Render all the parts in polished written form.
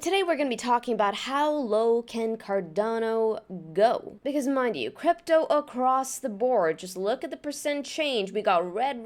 today we're going to be talking about how low can Cardano go? Because mind you, crypto across the board, just look at the percent change. We got red,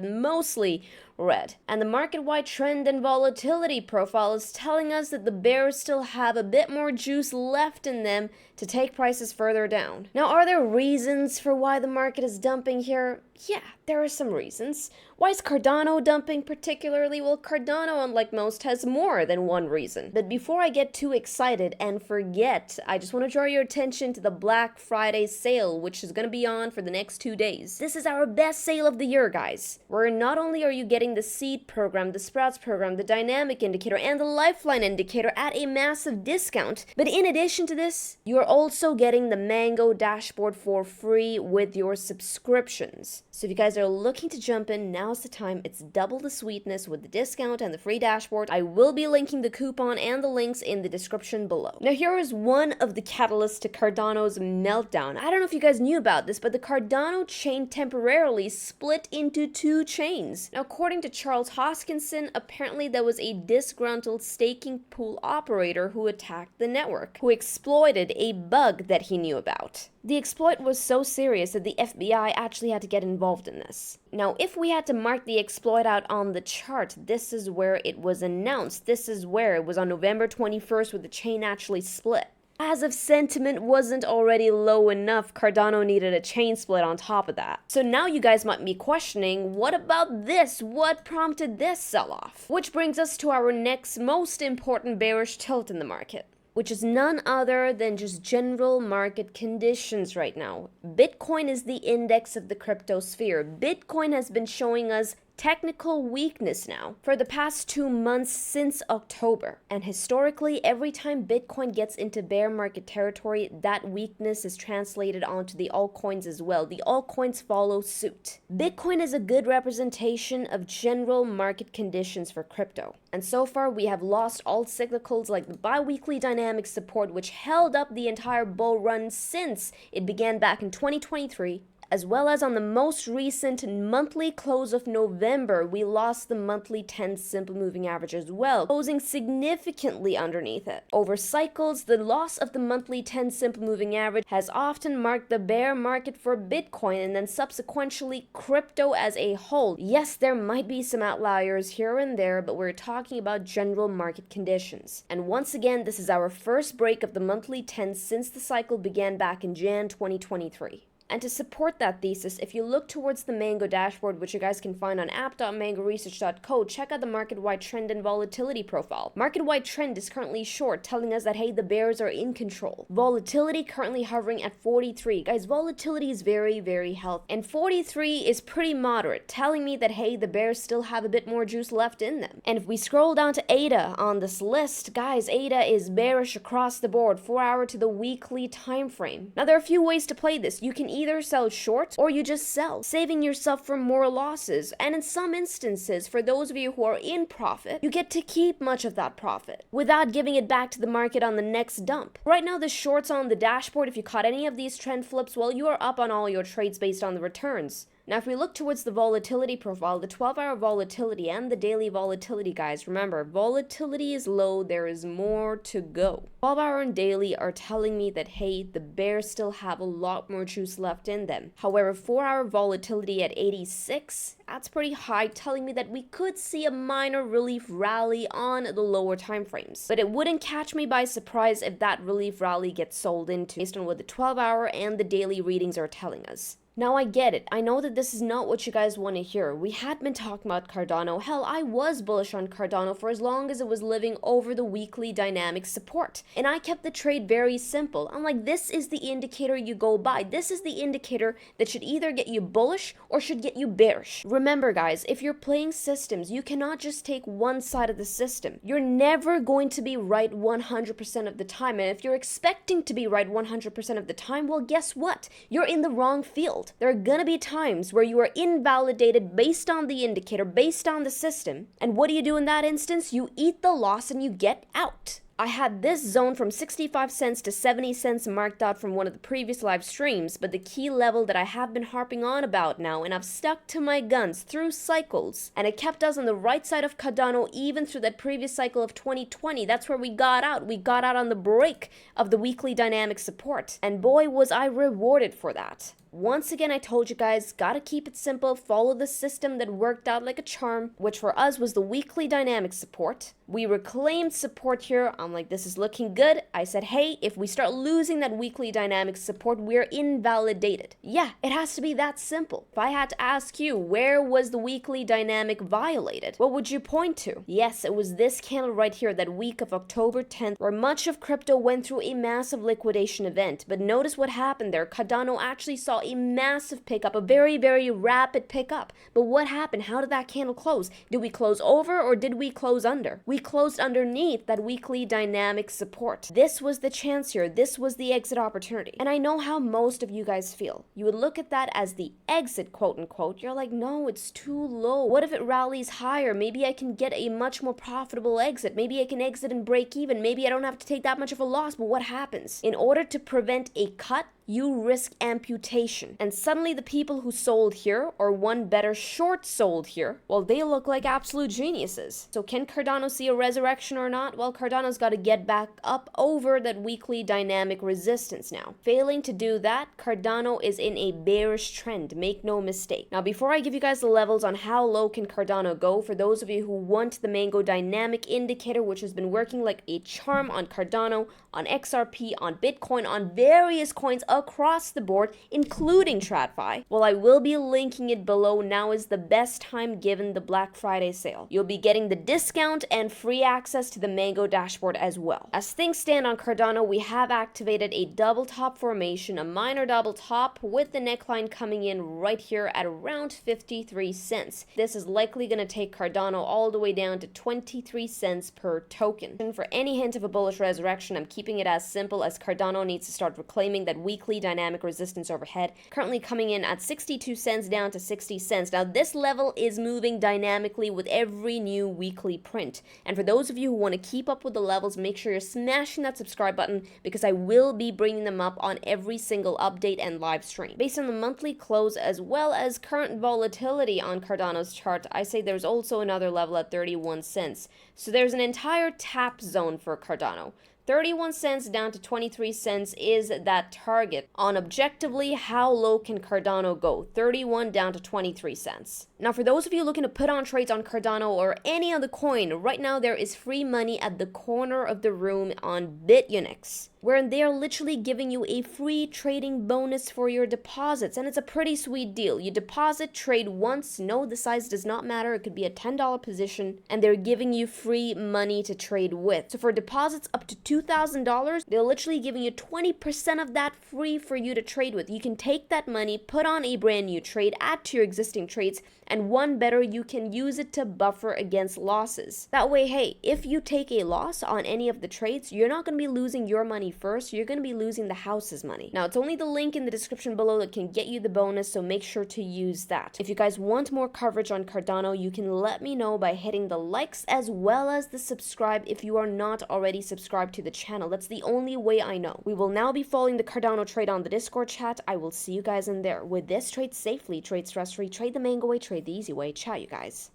mostly red. And the market-wide trend and volatility profile is telling us that the bears still have a bit more juice left in them to take prices further down. Now, are there reasons for why the market is dumping here? Yeah, there are some reasons. Why is Cardano dumping particularly? Well, Cardano, unlike most, has more than one reason. But before I get too excited and forget, I just want to draw your attention to the Black Friday sale, which is going to be on for the next 2 days. This is our best sale of the year, guys, where not only are you getting the seed program, the sprouts program, the dynamic indicator, and the lifeline indicator at a massive discount, but in addition to this, you're also getting the Mango dashboard for free with your subscriptions. So if you guys are looking to jump in, now's the time. It's double the sweetness with the discount and the free dashboard. I will be linking the coupon and the links in the description below. Now here is one of the catalysts to Cardano's meltdown. I don't know if you guys knew about this, but the Cardano chain temporarily split into 2 chains. Now according to Charles Hoskinson, apparently there was a disgruntled staking pool operator who attacked the network, who exploited a bug that he knew about. The exploit was so serious that the FBI actually had to get involved in this. Now, if we had to mark the exploit out on the chart, this is where it was announced. This is where it was on November 21st where the chain actually split. As if sentiment wasn't already low enough, Cardano needed a chain split on top of that. So now you guys might be questioning, what about this? What prompted this sell-off? Which brings us to our next most important bearish tilt in the market, which is none other than just general market conditions right now. Bitcoin is the index of the crypto sphere. Bitcoin has been showing us technical weakness now for the past 2 months since October. And historically, every time Bitcoin gets into bear market territory, that weakness is translated onto the altcoins as well. The altcoins follow suit. Bitcoin is a good representation of general market conditions for crypto. And so far, we have lost alt cyclicals like the bi-weekly dynamic support, which held up the entire bull run since it began back in 2023. As well as on the most recent monthly close of November, we lost the monthly 10 simple moving average as well, closing significantly underneath it. Over cycles, the loss of the monthly 10 simple moving average has often marked the bear market for Bitcoin and then subsequently crypto as a whole. Yes, there might be some outliers here and there, but we're talking about general market conditions. And once again, this is our first break of the monthly 10 since the cycle began back in Jan 2023. And to support that thesis, if you look towards the Mango dashboard, which you guys can find on app.mangoresearch.co, check out the market-wide trend and volatility profile. Market-wide trend is currently short, telling us that, hey, the bears are in control. Volatility currently hovering at 43. Guys, volatility is very, very healthy. And 43 is pretty moderate, telling me that, hey, the bears still have a bit more juice left in them. And if we scroll down to ADA on this list, guys, ADA is bearish across the board, 4-hour to the weekly time frame. Now, there are a few ways to play this. You can either sell short or you just sell, saving yourself from more losses. And in some instances, for those of you who are in profit, you get to keep much of that profit without giving it back to the market on the next dump. Right now, the shorts on the dashboard, if you caught any of these trend flips, well, you are up on all your trades based on the returns. Now, if we look towards the volatility profile, the 12-hour volatility and the daily volatility, guys, remember, volatility is low, there is more to go. 12-hour and daily are telling me that, hey, the bears still have a lot more juice left in them. However, 4-hour volatility at 86, that's pretty high, telling me that we could see a minor relief rally on the lower time frames. But it wouldn't catch me by surprise if that relief rally gets sold into, based on what the 12-hour and the daily readings are telling us. Now, I get it. I know that this is not what you guys want to hear. We had been talking about Cardano. Hell, I was bullish on Cardano for as long as it was living over the weekly dynamic support. And I kept the trade very simple. I'm like, this is the indicator you go by. This is the indicator that should either get you bullish or should get you bearish. Remember, guys, if you're playing systems, you cannot just take one side of the system. You're never going to be right 100% of the time. And if you're expecting to be right 100% of the time, well, guess what? You're in the wrong field. result. There are gonna be times where you are invalidated based on the indicator, based on the system. And what do you do in that instance? You eat the loss and you get out. I had this zone from 65 cents to 70 cents marked out from one of the previous live streams, but the key level that I have been harping on about now, and I've stuck to my guns through cycles, and it kept us on the right side of Cardano even through that previous cycle of 2020. That's where we got out. We got out on the break of the weekly dynamic support, and boy was I rewarded for that. Once again, I told you guys, gotta keep it simple, follow the system that worked out like a charm, which for us was the weekly dynamic support. We reclaimed support here. I'm like, this is looking good. I said, hey, if we start losing that weekly dynamic support, we're invalidated. Yeah, it has to be that simple. If I had to ask you, where was the weekly dynamic violated? What would you point to? Yes, it was this candle right here, that week of October 10th, where much of crypto went through a massive liquidation event. But notice what happened there. Cardano actually saw a massive pickup, a very, very rapid pickup. But what happened? How did that candle close? Did we close over or did we close under? We closed underneath that weekly dynamic support. This was the chance here. This was the exit opportunity. And I know how most of you guys feel. You would look at that as the exit, quote unquote. You're like, no, it's too low. What if it rallies higher? Maybe I can get a much more profitable exit. Maybe I can exit and break even. Maybe I don't have to take that much of a loss. But what happens? In order to prevent a cut, you risk amputation. And suddenly the people who sold here, or one better, short sold here, well, they look like absolute geniuses. So can Cardano see a resurrection or not? Well, Cardano's got to get back up over that weekly dynamic resistance now. Failing to do that, Cardano is in a bearish trend, make no mistake. Now, before I give you guys the levels on how low can Cardano go, for those of you who want the Mango dynamic indicator, which has been working like a charm on Cardano, on XRP, on Bitcoin, on various coins across the board, including TradFi. Well, I will be linking it below. Now is the best time given the Black Friday sale. You'll be getting the discount and free access to the Mango dashboard as well. As things stand on Cardano, we have activated a double top formation, a minor double top with the neckline coming in right here at around 53 cents. This is likely going to take Cardano all the way down to 23 cents per token. And for any hint of a bullish resurrection, I'm keeping it as simple as Cardano needs to start reclaiming that weekly dynamic resistance overhead, currently coming in at 62 cents down to 60 cents. Now, this level is moving dynamically with every new weekly print. And for those of you who want to keep up with the levels, make sure you're smashing that subscribe button, because I will be bringing them up on every single update and live stream. Based on the monthly close as well as current volatility on Cardano's chart, I say there's also another level at 31 cents. So there's an entire tap zone for Cardano. 31 cents down to 23 cents is that target. On objectively, how low can Cardano go? 31 down to 23 cents. Now, for those of you looking to put on trades on Cardano or any other coin, right now there is free money at the corner of the room on BitUnix, where they are literally giving you a free trading bonus for your deposits, and it's a pretty sweet deal. You deposit, trade once, no, the size does not matter, it could be a $10 position, and they're giving you free money to trade with. So for deposits up to $2,000, they're literally giving you 20% of that free for you to trade with. You can take that money, put on a brand new trade, add to your existing trades, and one better, you can use it to buffer against losses. That way, hey, if you take a loss on any of the trades, you're not going to be losing your money first, you're going to be losing the house's money. Now, it's only the link in the description below that can get you the bonus, so make sure to use that. If you guys want more coverage on Cardano, you can let me know by hitting the likes as well as the subscribe if you are not already subscribed to the channel. That's the only way I know. We will now be following the Cardano trade on the Discord chat. I will see you guys in there. With this, trade safely, trade stress-free, trade the Mango way, trade the easy way. Ciao, you guys.